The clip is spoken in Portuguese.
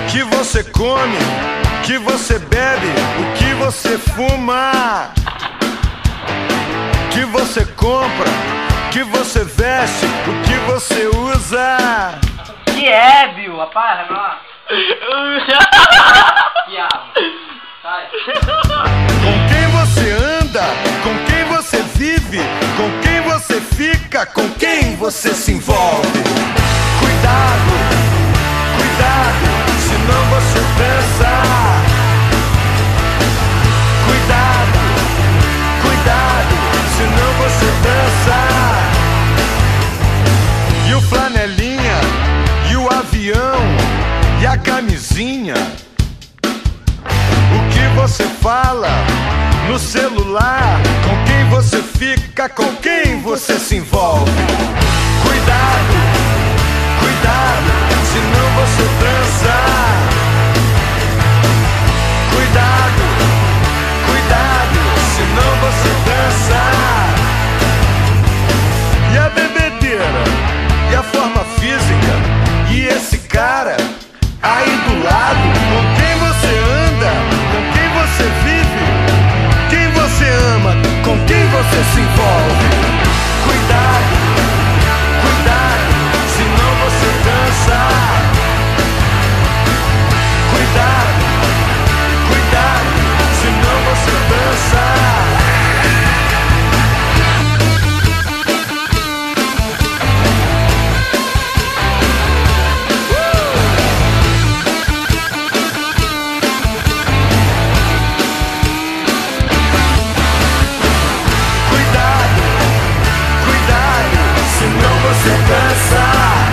que você come, que você bebe, o que você fuma, que você compra, que você veste, o que você usa. Que é, Bill? Rapaz, não. Diabo. Sai. Com quem você anda, com quem você vive, com quem você fica, com quem você se envolve. Cuidado, cuidado, senão você dança. Cuidado, cuidado, senão você dança. E o flanelinha, e o avião, e a camisinha. O que você fala no celular, com quem você fica, com quem você se envolve. Cuidado, cuidado, senão você dança. Cuidado, cuidado, senão você dança. E a bebedeira, e a forma física, e esse cara aí do lado, com quem você anda, com quem você vive, quem você ama, com quem você se envolve. Cuidado, cuidado, senão você dança. Cuidado, cuidado, senão você dança. Cuidado, cuidado, senão você dança.